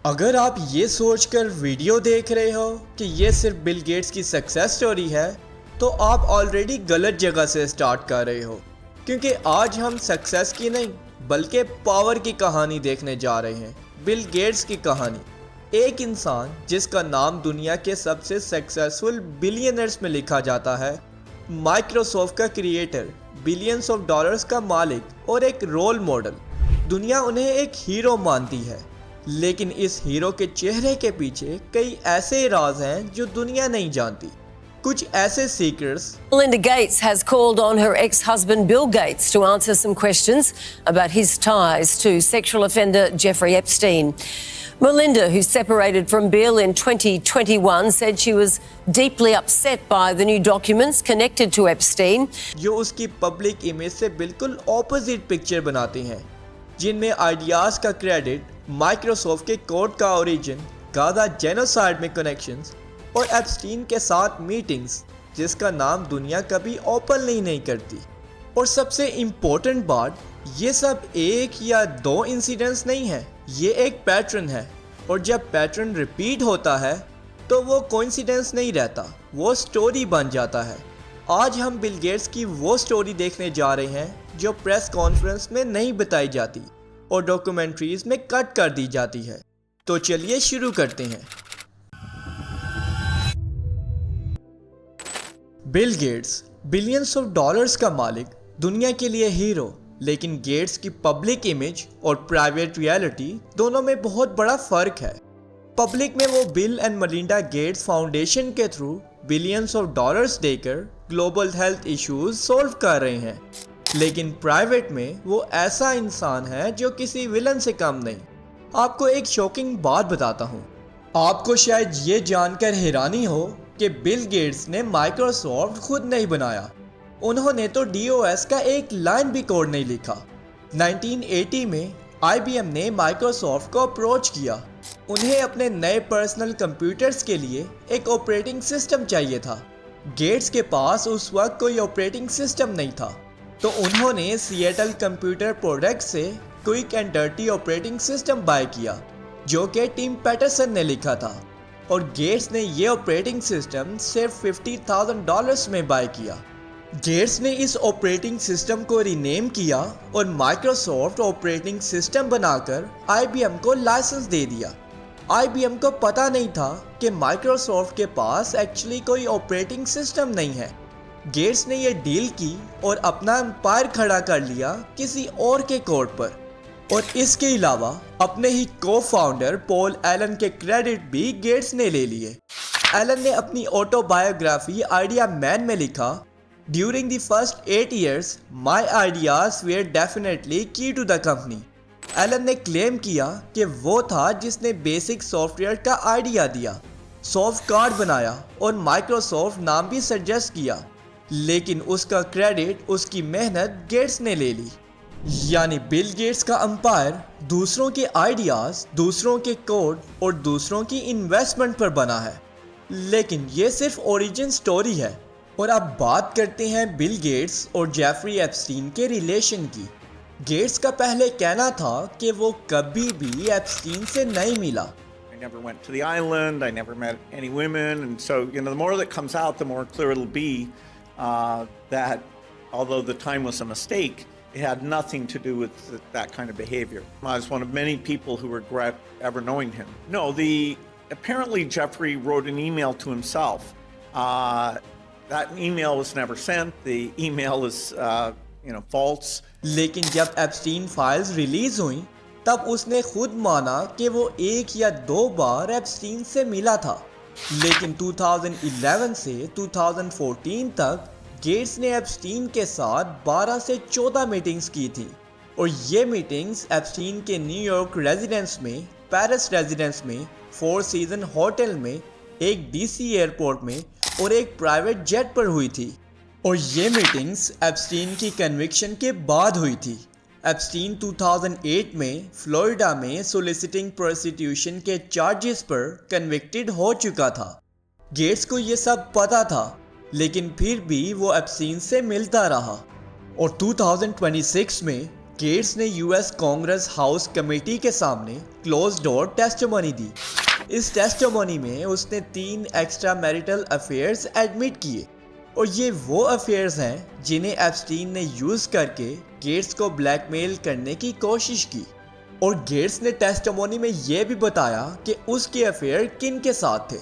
अगर आप ये सोचकर वीडियो देख रहे हो कि ये सिर्फ बिल गेट्स की सक्सेस स्टोरी है, तो आप ऑलरेडी गलत जगह से स्टार्ट कर रहे हो, क्योंकि आज हम सक्सेस की नहीं बल्कि पावर की कहानी देखने जा रहे हैं। बिल गेट्स की कहानी, एक इंसान जिसका नाम दुनिया के सबसे सक्सेसफुल बिलियनर्स में लिखा जाता है, माइक्रोसॉफ्ट का क्रिएटर, बिलियंस ऑफ डॉलर्स का मालिक और एक रोल मॉडल। दुनिया उन्हें एक हीरो मानती है, लेकिन इस हीरो के चेहरे के पीछे कई ऐसे राज हैं जो दुनिया नहीं जानती। कुछ ऐसे secrets. Melinda Gates has called on her ex-husband Bill Gates to answer some questions about his ties to sexual offender Jeffrey Epstein. Melinda, who separated from Bill in 2021, said she was deeply upset by the new documents connected to Epstein. जो उसकी public image से बिल्कुल opposite picture बनाते हैं, जिनमें ideas का credit Microsoft के code का ओरिजिन, गाजा जेनोसाइड में कनेक्शंस और एप्स्टीन के साथ मीटिंग्स जिसका नाम दुनिया कभी ओपनली नहीं करती। और सबसे इम्पोर्टेंट बात, ये सब एक या दो इंसिडेंट्स नहीं है, ये एक पैटर्न है। और जब पैटर्न रिपीट होता है तो वो कोइंसिडेंस नहीं रहता, वो स्टोरी बन जाता है। आज हम बिल गेट्स की वो स्टोरी देखने जा रहे हैं जो प्रेस कॉन्फ्रेंस में नहीं बताई जाती और डॉक्यूमेंट्रीज में कट कर दी जाती है। तो चलिए शुरू करते हैं। Bill Gates, billions of dollars का मालिक, दुनिया के लिए हीरो, लेकिन गेट्स की पब्लिक इमेज और प्राइवेट रियलिटी दोनों में बहुत बड़ा फर्क है। पब्लिक में वो Bill and Melinda Gates Foundation के थ्रू बिलियंस ऑफ डॉलर्स देकर ग्लोबल हेल्थ इश्यूज सॉल्व कर रहे हैं, लेकिन प्राइवेट में वो ऐसा इंसान है जो किसी विलन से कम नहीं। आपको एक शॉकिंग बात बताता हूँ। आपको शायद ये जानकर हैरानी हो कि बिल गेट्स ने माइक्रोसॉफ्ट खुद नहीं बनाया। उन्होंने तो DOS का एक लाइन भी कोड नहीं लिखा। 1980 में IBM ने माइक्रोसॉफ्ट को अप्रोच किया। उन्हें अपने नए पर्सनल कंप्यूटर्स के लिए एक ऑपरेटिंग सिस्टम चाहिए था। गेट्स के पास उस वक्त कोई ऑपरेटिंग सिस्टम नहीं था, तो उन्होंने सिएटल कंप्यूटर प्रोडक्ट से quick and dirty operating system by किया, जो कि टिम पैटरसन ने लिखा था। और गेट्स ने ये ऑपरेटिंग सिस्टम सिर्फ $50,000 में बाय किया। गेट्स ने इस ऑपरेटिंग सिस्टम को रीनेम किया और माइक्रोसॉफ्ट ऑपरेटिंग सिस्टम बनाकर IBM को लाइसेंस दे दिया। IBM को पता नहीं था कि माइक्रोसॉफ्ट के पास एक्चुअली कोई ऑपरेटिंग सिस्टम नहीं है। गेट्स ने यह डील की और अपना एम्पायर खड़ा कर लिया किसी और के कोड पर। और इसके अलावा अपने ही को फाउंडर पॉल एलन के क्रेडिट भी गेट्स ने ले लिए। एलन ने अपनी ऑटोबायोग्राफी आइडिया मैन में लिखा, during the first 8 years my ideas were definitely key to the company. Allen ने क्लेम किया कि वो था जिसने बेसिक सॉफ्टवेयर का आइडिया दिया, सॉफ्ट कार्ड बनाया और माइक्रोसॉफ्ट नाम भी सजेस्ट किया, लेकिन उसका क्रेडिट, उसकी मेहनत गेट्स ने ले ली। यानी बिल गेट्स का एम्पायर दूसरों के आइडियाज, दूसरों के कोड और दूसरों की इन्वेस्टमेंट पर बना है। लेकिन ये सिर्फ ओरिजिन स्टोरी है। और अब बात करते हैं बिल गेट्स और जेफरी एप्स्टीन के रिलेशन की। गेट्स का पहले कहना था कि वो कभी भी एप्स्टीन से नहीं मिला। I never went to the island, I never met any women, and so, the more that comes out, the more clear it'll be that although the time was a mistake, it had nothing to do with that kind of behavior. I was one of many people who regret ever knowing him. No, apparently Jeffrey wrote an email to himself. That email was never sent. The email is, false. लेकिन जब Epstein files release हुई, तब उसने खुद माना कि वो एक या दो बार एप्स्टीन से मिला था। लेकिन 2011 से 2014 तक गेट्स ने एप्स्टीन के साथ 12 से 14 मीटिंग्स की थी। और ये मीटिंग्स एप्स्टीन के न्यूयॉर्क रेजिडेंस में, पेरिस रेजिडेंस में, 4 सीजन होटल में, एक DC एयरपोर्ट में और एक प्राइवेट जेट पर हुई थी। और ये मीटिंग्स एप्स्टीन की कन्विक्शन के बाद हुई थी। एप्स्टीन 2008 में फ्लोरिडा में सोलिसिटिंग प्रोस्टिट्यूशन के चार्जेस पर कन्विक्टेड हो चुका था। गेट्स को ये सब पता था, लेकिन फिर भी वो एप्स्टीन से मिलता रहा। और 2026 में गेट्स ने यूएस कांग्रेस हाउस कमेटी के सामने क्लोज डोर टेस्टिमनी दी। इस टेस्टिमनी में उसने 3 एक्स्ट्रा मैरिटल अफेयर्स एडमिट किए और ये वो अफेयर्स हैं जिन्हें एप्स्टीन ने यूज़ करके गेट्स को ब्लैकमेल करने की कोशिश की। और गेट्स ने टेस्टिमनी में ये भी बताया कि उसके अफेयर किन के साथ थे,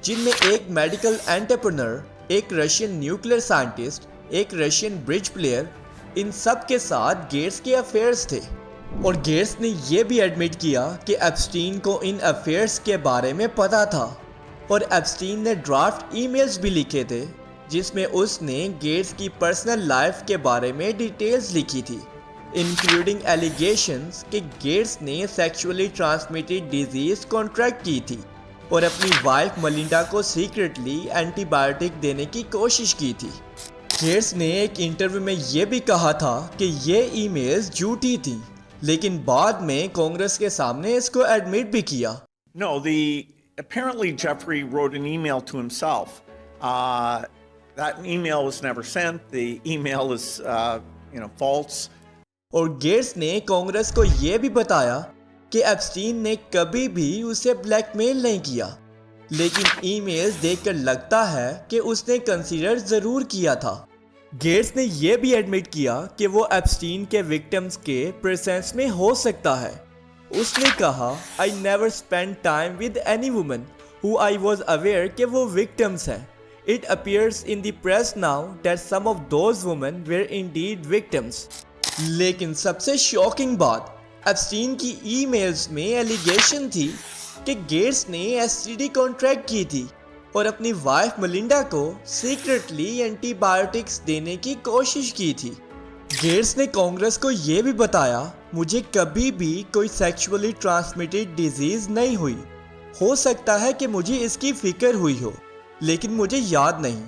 जिनमें एक मेडिकल एंटरप्रेन्योर, एक रशियन न्यूक्लियर साइंटिस्ट, एक रशियन ब्रिज प्लेयर, इन सब के साथ गेट्स के अफेयर्स थे। और गेट्स ने यह भी एडमिट किया कि एप्स्टीन को इन अफेयर्स के बारे में पता था और एप्स्टीन ने ड्राफ्ट ईमेल्स भी लिखे थे जिसमें उसने गेट्स की पर्सनल लाइफ के बारे में डिटेल्स लिखी थी, इंक्लूडिंग एलिगेशंस कि गेट्स ने सेक्सुअली ट्रांसमिटेड डिजीज कॉन्ट्रैक्ट की थी और अपनी वाइफ मलिंडा को सीक्रेटली एंटीबायोटिक देने की कोशिश की थी। गेट्स ने एक इंटरव्यू में यह भी कहा था कि ये ईमेल्स झूठी थी, लेकिन बाद में कांग्रेस के सामने इसको एडमिट भी किया। No, apparently Jeffrey wrote an email to himself. That email was never sent. The email is, false. और गेट्स ने कांग्रेस को यह भी बताया कि एप्स्टीन ने कभी भी उसे ब्लैकमेल नहीं किया, लेकिन ईमेल्स देखकर लगता है कि उसने कंसीडर जरूर किया था। गेट्स ने यह भी एडमिट किया कि वो एप्स्टीन के विक्टिम्स के प्रेजेंस में हो सकता है। उसने कहा, I never spend time with any woman who I was aware कि वो विक्टिम्स हैं। It appears in the press now that some of those women were indeed victims. लेकिन सबसे शॉकिंग बात, एप्स्टीन की ईमेल्स में एलिगेशन थी कि गेट्स ने एसटीडी कॉन्ट्रैक्ट की थी और अपनी वाइफ मलिंडा को सीक्रेटली एंटीबायोटिक्स देने की कोशिश की थी। गेट्स ने कांग्रेस को यह भी बताया, मुझे कभी भी कोई सेक्सुअली ट्रांसमिटेड डिजीज नहीं हुई। हो सकता है कि मुझे इसकी फिक्र हुई हो, लेकिन मुझे याद नहीं,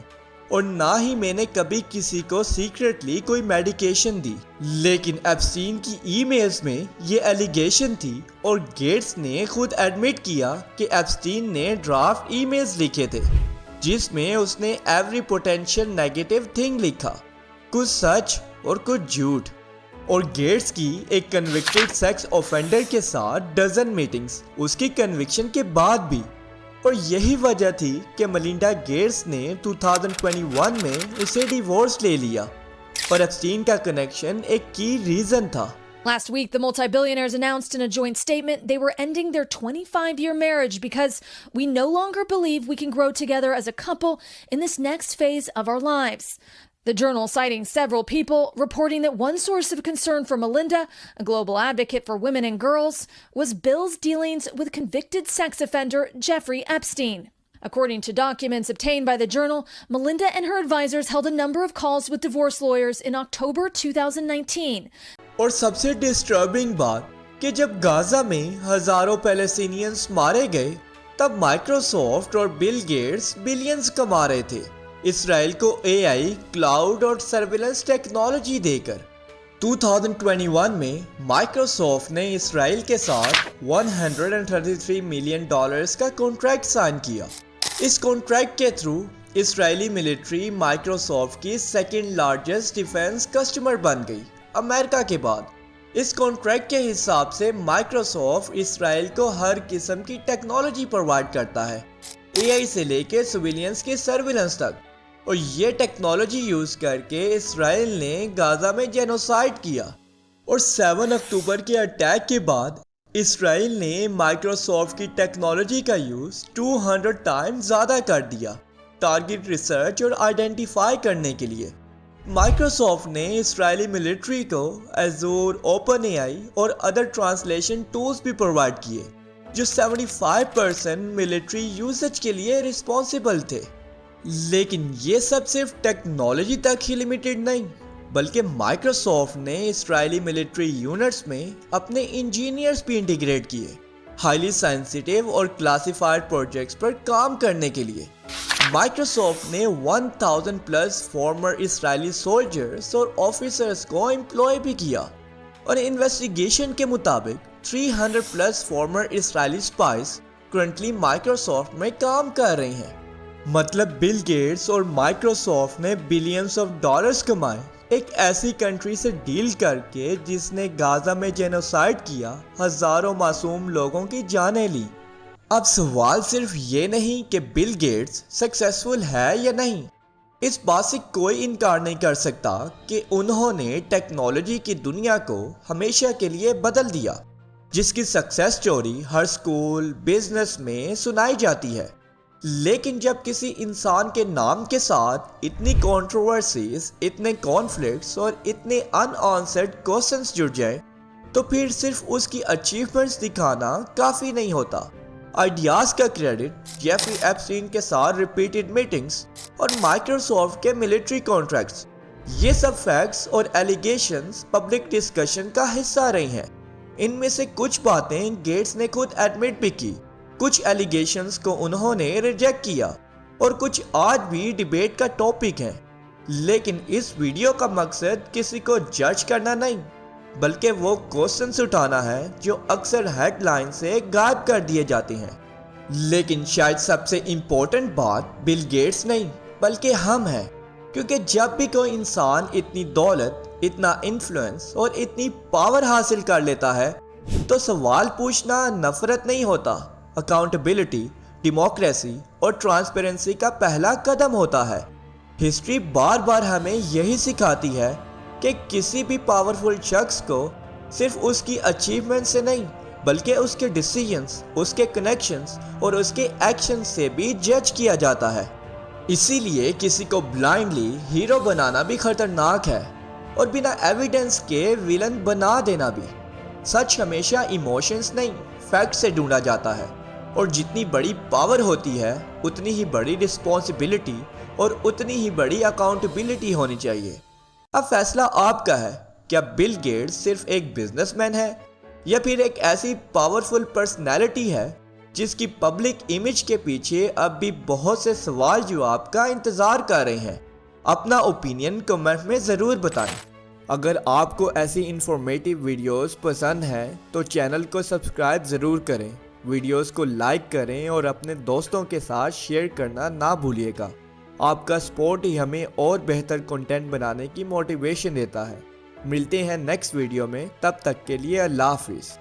और ना ही मैंने कभी किसी को सीक्रेटली कोई मेडिकेशन दी। लेकिन एप्स्टीन की ईमेल्स में ये एलिगेशन थी और गेट्स ने खुद एडमिट किया कि एप्स्टीन ने ड्राफ्ट ईमेल्स लिखे थे जिसमें उसने एवरी पोटेंशियल नेगेटिव थिंग लिखा, कुछ सच और कुछ झूठ। और गेट्स की एक कन्विक्टेड सेक्स ऑफेंडर के साथ डजन मीटिंग्स उसकी कन्विक्शन के बाद भी। और यही वजह थी कि मलिंडा गेट्स ने 2021 में उसे डिवोर्स ले लिया और एप्स्टीन का कनेक्शन एक की रीजन था। Last week, the multi-billionaires announced in a joint statement they were ending their 25-year marriage because we no longer believe we can grow together as a couple in this next phase of our lives. The Journal citing several people reporting that one source of concern for Melinda, a global advocate for women and girls, was Bill's dealings with convicted sex offender Jeffrey Epstein. According to documents obtained by the Journal, Melinda and her advisors held a number of calls with divorce lawyers in October 2019. और सबसे disturbing बात कि जब Gaza में हजारों Palestinians मारे गए, तब माइक्रोसॉफ्ट और बिल गेट्स बिलियंस कमा रहे थे इसराइल को एआई, क्लाउड और सर्विलेंस टेक्नोलॉजी देकर। 2021 में माइक्रोसॉफ्ट ने इसराइल के साथ $133 मिलियन का कॉन्ट्रैक्ट साइन किया। इस कॉन्ट्रैक्ट के थ्रू इसराइली मिलिट्री माइक्रोसॉफ्ट की सेकेंड लार्जेस्ट डिफेंस कस्टमर बन गई अमेरिका के बाद। इस कॉन्ट्रैक्ट के हिसाब से माइक्रोसॉफ्ट इसराइल को हर किस्म की टेक्नोलॉजी प्रोवाइड करता है, एआई से लेकर सिविलियंस के सर्विलेंस तक। और ये टेक्नोलॉजी यूज करके इसराइल ने गाजा में जेनोसाइड किया। और 7 अक्टूबर के अटैक के बाद इसराइल ने माइक्रोसॉफ्ट की टेक्नोलॉजी का यूज 200 टाइम्स ज़्यादा कर दिया टारगेट रिसर्च और आइडेंटिफाई करने के लिए। माइक्रोसॉफ्ट ने इसराइली मिलिट्री को एजूर, ओपनएआई और अदर ट्रांसलेशन टूल्स भी प्रोवाइड किए जो 75% मिलिट्री यूसेज के लिए रिस्पॉन्सिबल थे। लेकिन ये सब सिर्फ टेक्नोलॉजी तक ही लिमिटेड नहीं, बल्कि माइक्रोसॉफ्ट ने इसराइली मिलिट्री यूनिट्स में अपने इंजीनियर्स भी इंटीग्रेट किए हाईली सेंसिटिव और क्लासिफाइड प्रोजेक्ट्स पर काम करने के लिए। माइक्रोसॉफ्ट ने 1000 प्लस फॉर्मर इसराइली सोल्जर्स और ऑफिसर्स को एम्प्लॉय भी किया और इन्वेस्टिगेशन के मुताबिक 300 plus farmer Israeli spice currently Microsoft में काम कर रहे हैं। मतलब बिल गेट्स और माइक्रोसॉफ्ट ने बिलियंस ऑफ डॉलर्स कमाए एक ऐसी कंट्री से डील करके जिसने गाजा में जेनोसाइड किया, हजारों मासूम लोगों की जानें ली। अब सवाल सिर्फ ये नहीं कि बिल गेट्स सक्सेसफुल है या नहीं, इस बात से कोई इनकार नहीं कर सकता कि उन्होंने टेक्नोलॉजी की दुनिया को हमेशा के लिए बदल दिया, जिसकी सक्सेस स्टोरी हर स्कूल बिजनेस में सुनाई जाती है। लेकिन जब किसी इंसान के नाम के साथ इतनी कंट्रोवर्सीज, इतने कॉन्फ्लिक्ट्स और इतने अनआंसर्ड क्वेश्चंस जुड़ जाए, तो फिर सिर्फ उसकी अचीवमेंट्स दिखाना काफ़ी नहीं होता। आइडियाज़ का क्रेडिट जेफरी एप्स्टीन के साथ रिपीटेड मीटिंग्स और माइक्रोसॉफ्ट के मिलिट्री कॉन्ट्रैक्ट्स, ये सब फैक्ट्स और एलिगेशंस पब्लिक डिस्कशन का हिस्सा रही हैं। इनमें से कुछ बातें गेट्स ने खुद एडमिट भी की, कुछ एलिगेशंस को उन्होंने रिजेक्ट किया और कुछ आज भी डिबेट का टॉपिक हैं। लेकिन इस वीडियो का मकसद किसी को जज करना नहीं, बल्कि वो क्वेश्चंस उठाना है जो अक्सर हेडलाइन से गायब कर दिए जाते हैं। लेकिन शायद सबसे इम्पोर्टेंट बात बिल गेट्स नहीं बल्कि हम हैं, क्योंकि जब भी कोई इंसान इतनी दौलत, इतना इन्फ्लुएंस और इतनी पावर हासिल कर लेता है तो सवाल पूछना नफरत नहीं होता, अकाउंटेबिलिटी, डेमोक्रेसी और ट्रांसपेरेंसी का पहला कदम होता है। हिस्ट्री बार बार हमें यही सिखाती है कि किसी भी पावरफुल शख्स को सिर्फ उसकी अचीवमेंट से नहीं बल्कि उसके डिसीजंस, उसके कनेक्शंस और उसके एक्शन से भी जज किया जाता है। इसीलिए किसी को ब्लाइंडली हीरो बनाना भी खतरनाक है और बिना एविडेंस के विलन बना देना भी। सच हमेशा इमोशंस नहीं फैक्ट से ढूंढा जाता है, और जितनी बड़ी पावर होती है उतनी ही बड़ी रिस्पॉन्सिबिलिटी और उतनी ही बड़ी अकाउंटेबिलिटी होनी चाहिए। अब फैसला आपका है, क्या बिल गेट्स सिर्फ एक बिजनेसमैन है या फिर एक ऐसी पावरफुल पर्सनैलिटी है जिसकी पब्लिक इमेज के पीछे अब भी बहुत से सवाल जवाब का इंतज़ार कर रहे हैं। अपना ओपिनियन कमेंट में ज़रूर बताएं। अगर आपको ऐसी इंफॉर्मेटिव वीडियोस पसंद हैं तो चैनल को सब्सक्राइब ज़रूर करें, वीडियोस को लाइक करें और अपने दोस्तों के साथ शेयर करना ना भूलिएगा। आपका सपोर्ट ही हमें और बेहतर कंटेंट बनाने की मोटिवेशन देता है। मिलते हैं नेक्स्ट वीडियो में, तब तक के लिए अल्लाह हाफिज़।